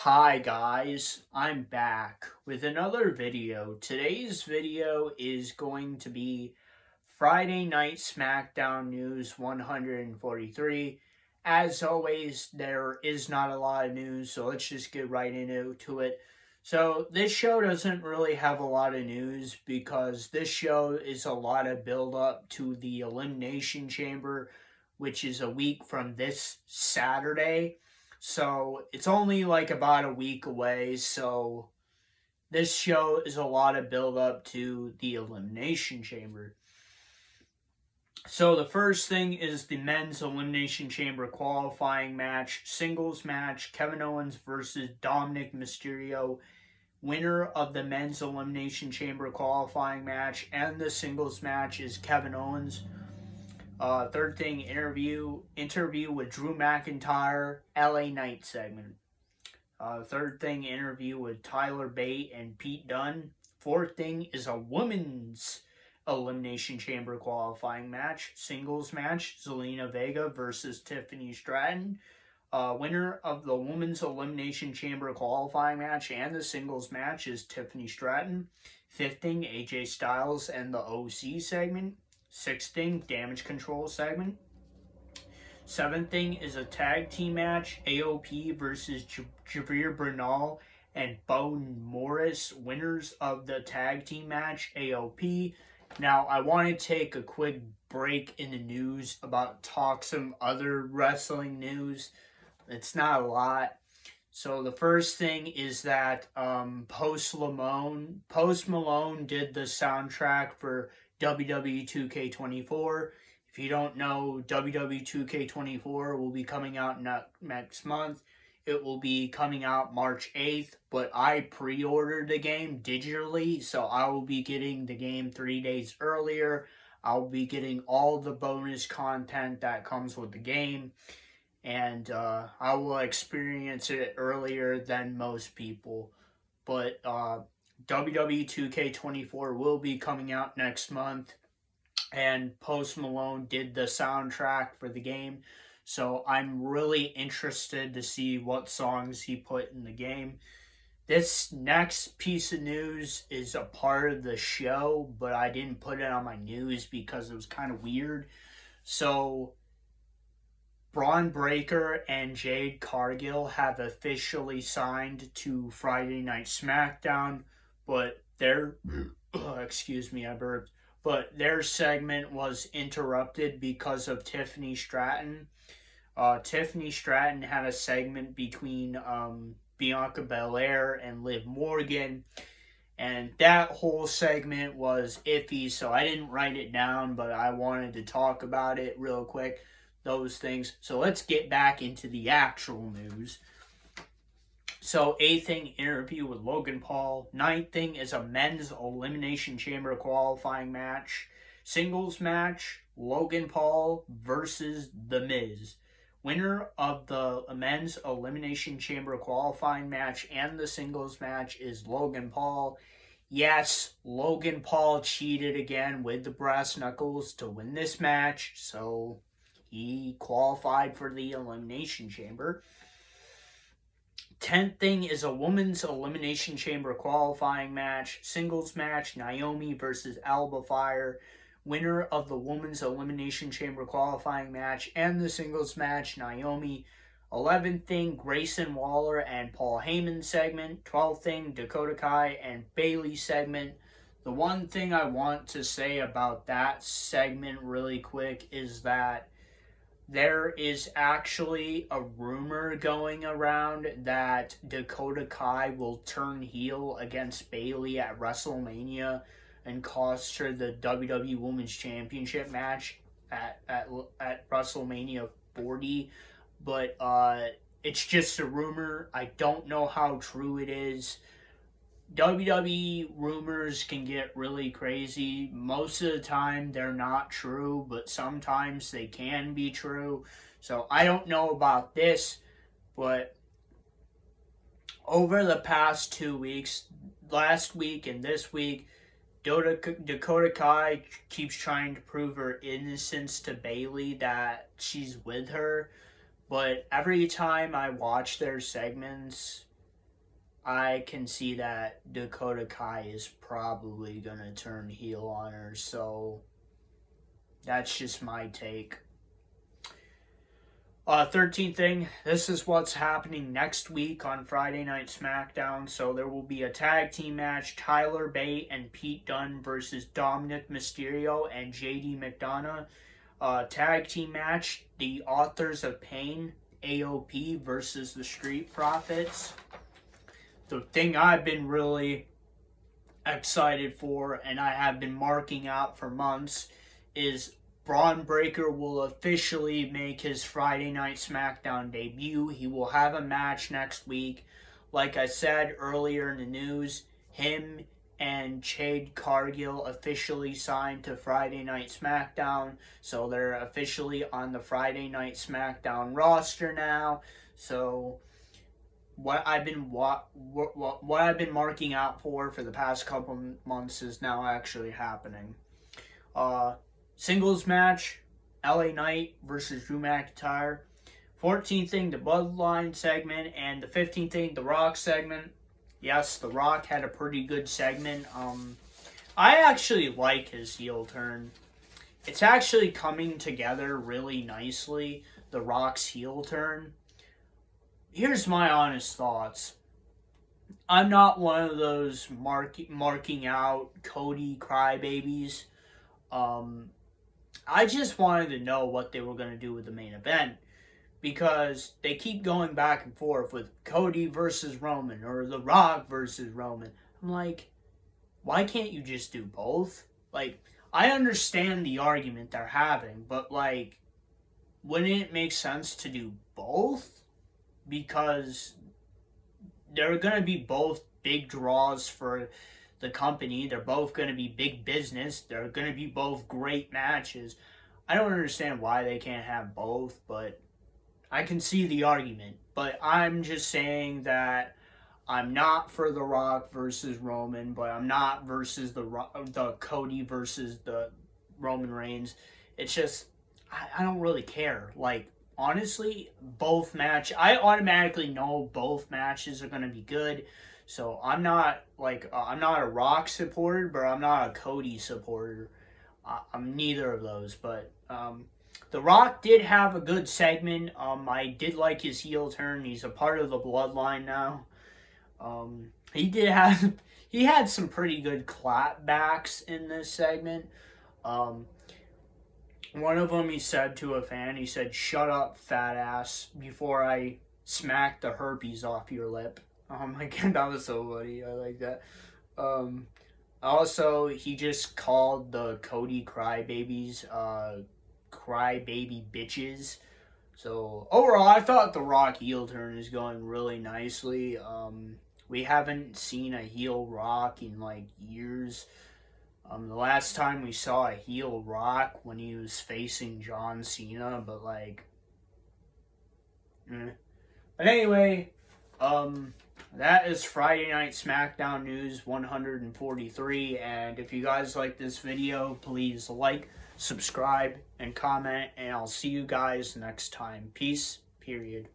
Hi guys, I'm back with another video. Today's video is going to be Friday Night Smackdown News 143. As always, there is not a lot of news, so let's just get right into it. So this show doesn't really have a lot of news because this show is a lot of build up to the Elimination Chamber, which is a week from this Saturday. So it's only like about a week away. So this show is a lot of build up to the Elimination Chamber. So the first thing is the men's Elimination Chamber qualifying match, singles match, Kevin Owens versus Dominic Mysterio. Winner of the men's Elimination Chamber qualifying match and the singles match is Kevin Owens. Third thing, interview with Drew McIntyre, LA Knight segment. Third thing, interview with Tyler Bate and Pete Dunne. Fourth thing is a women's Elimination Chamber qualifying match, singles match, Zelina Vega versus Tiffany Stratton. Winner of the women's Elimination Chamber qualifying match and the singles match is Tiffany Stratton. Fifth thing, AJ Styles and the OC segment. Sixth thing, Damage Control segment. Seventh thing is a tag team match, AOP versus Javier Bernal and Bo Morris, winners of the tag team match, AOP. Now, I want to take a quick break in the news talk some other wrestling news. It's not a lot. So the first thing is that Post Malone did the soundtrack for WWE 2K24. If you don't know, WWE 2K24 will be coming out next month. It will be coming out March 8th, but I pre-ordered the game digitally, so I will be getting the game 3 days earlier. I'll be getting all the bonus content that comes with the game, and I will experience it earlier than most people. But WWE 2K24 will be coming out next month, and Post Malone did the soundtrack for the game, so I'm really interested to see what songs he put in the game. This next piece of news is a part of the show, but I didn't put it on my news because it was kind of weird. So Braun Breaker and Jade Cargill have officially signed to Friday Night Smackdown, but their excuse me, I burped. But their segment was interrupted because of Tiffany Stratton. Tiffany Stratton had a segment between Bianca Belair and Liv Morgan, and that whole segment was iffy, so I didn't write it down, but I wanted to talk about it real quick, those things. So let's get back into the actual news. So, eighth thing, interview with Logan Paul. Ninth thing is a men's Elimination Chamber qualifying match. Singles match, Logan Paul versus The Miz. Winner of the men's Elimination Chamber qualifying match and the singles match is Logan Paul. Yes, Logan Paul cheated again with the brass knuckles to win this match, so he qualified for the Elimination Chamber. 10th thing is a women's Elimination Chamber qualifying match, singles match, Naomi versus Alba Fire. Winner of the women's Elimination Chamber qualifying match and the singles match, Naomi. 11th thing, Grayson Waller and Paul Heyman segment. 12th thing, Dakota Kai and Bayley segment. The one thing I want to say about that segment really quick is that there is actually a rumor going around that Dakota Kai will turn heel against Bayley at WrestleMania and cost her the WWE Women's Championship match at WrestleMania 40. But it's just a rumor. I don't know how true it is. WWE rumors can get really crazy. Most of the time they're not true, but sometimes they can be true. So I don't know about this, but over the past 2 weeks, last week and this week, Dakota Kai keeps trying to prove her innocence to Bayley, that she's with her. But every time I watch their segments, I can see that Dakota Kai is probably going to turn heel on her, so that's just my take. 13th thing, this is what's happening next week on Friday Night SmackDown. So there will be a tag team match, Tyler Bate and Pete Dunne versus Dominic Mysterio and JD McDonough. Tag team match, the Authors of Pain, AOP versus the Street Profits. The thing I've been really excited for, and I have been marking out for months, is Braun Breaker will officially make his Friday Night SmackDown debut. He will have a match next week. Like I said earlier in the news, him and Jade Cargill officially signed to Friday Night SmackDown. So they're officially on the Friday Night SmackDown roster now. So what I've been marking out for the past couple months is now actually happening. Singles match, LA Knight versus Drew McIntyre. 14th thing, the Bloodline segment, and the 15th thing, the Rock segment. Yes, the Rock had a pretty good segment. I actually like his heel turn. It's actually coming together really nicely, the Rock's heel turn. Here's my honest thoughts. I'm not one of those marking out Cody crybabies. I just wanted to know what they were going to do with the main event, because they keep going back and forth with Cody versus Roman or The Rock versus Roman. I'm like, why can't you just do both? Like, I understand the argument they're having, but like, wouldn't it make sense to do both? Because they're going to be both big draws for the company. They're both going to be big business. They're going to be both great matches. I don't understand why they can't have both, but I can see the argument. But I'm just saying that I'm not for The Rock versus Roman, but I'm not versus the Cody versus the Roman Reigns. It's just, I don't really care. Like, honestly, I automatically know both matches are going to be good. So I'm not a Rock supporter, but I'm not a Cody supporter. I'm neither of those. But The Rock did have a good segment. I did like his heel turn. He's a part of the Bloodline now. He had some pretty good clapbacks in this segment. One of them, he said to a fan, he said, "Shut up, fat ass, before I smack the herpes off your lip." Oh my god, that was so funny. I like that. Also, he just called the Cody crybabies, crybaby bitches. So, overall, I thought the Rock heel turn is going really nicely. We haven't seen a heel Rock in, like, years. The last time we saw a heel Rock when he was facing John Cena, but, like... But anyway, that is Friday Night SmackDown News 143, and if you guys like this video, please like, subscribe, and comment, and I'll see you guys next time. Peace, period.